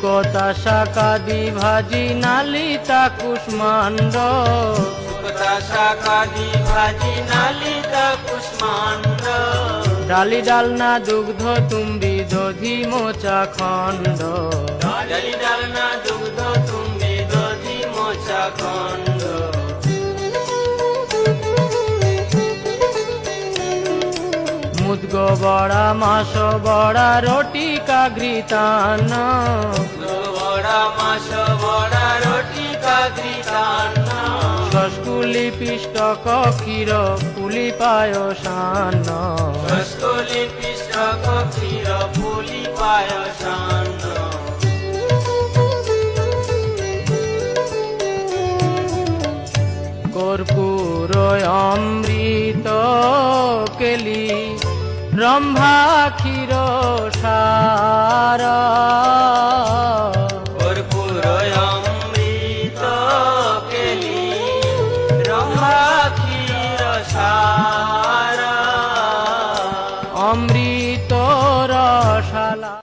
শুকতা শাকাদি ভাজি নালিতা কুষ্মাণ্ড শুকতা শাকাদি ভাজি নালিতা কুষ্মাণ্ড ডালি ডালনা দুগ্ধ তুম্বি দধি মোচা খণ্ড ডালি ডালনা দুগ্ধ তুম্বি দধি মোচা খণ্ড মুদগ বড়া মাস বড়া রটি কাঘৃতান্ন বড়া মাস বড়া রটি কাঘৃতান্ন রসকুলি পিষ্টক ক্ষীর পুলি পায়সান্ন রসকুলি পিষ্টক ক্ষীর পুলি পায়সান্ন কর্পূর অমৃত কেলি রম্ভা ক্ষীর সার কর্পূর অমৃত কেলি রম্ভা ক্ষীর সার অমৃত রসালা।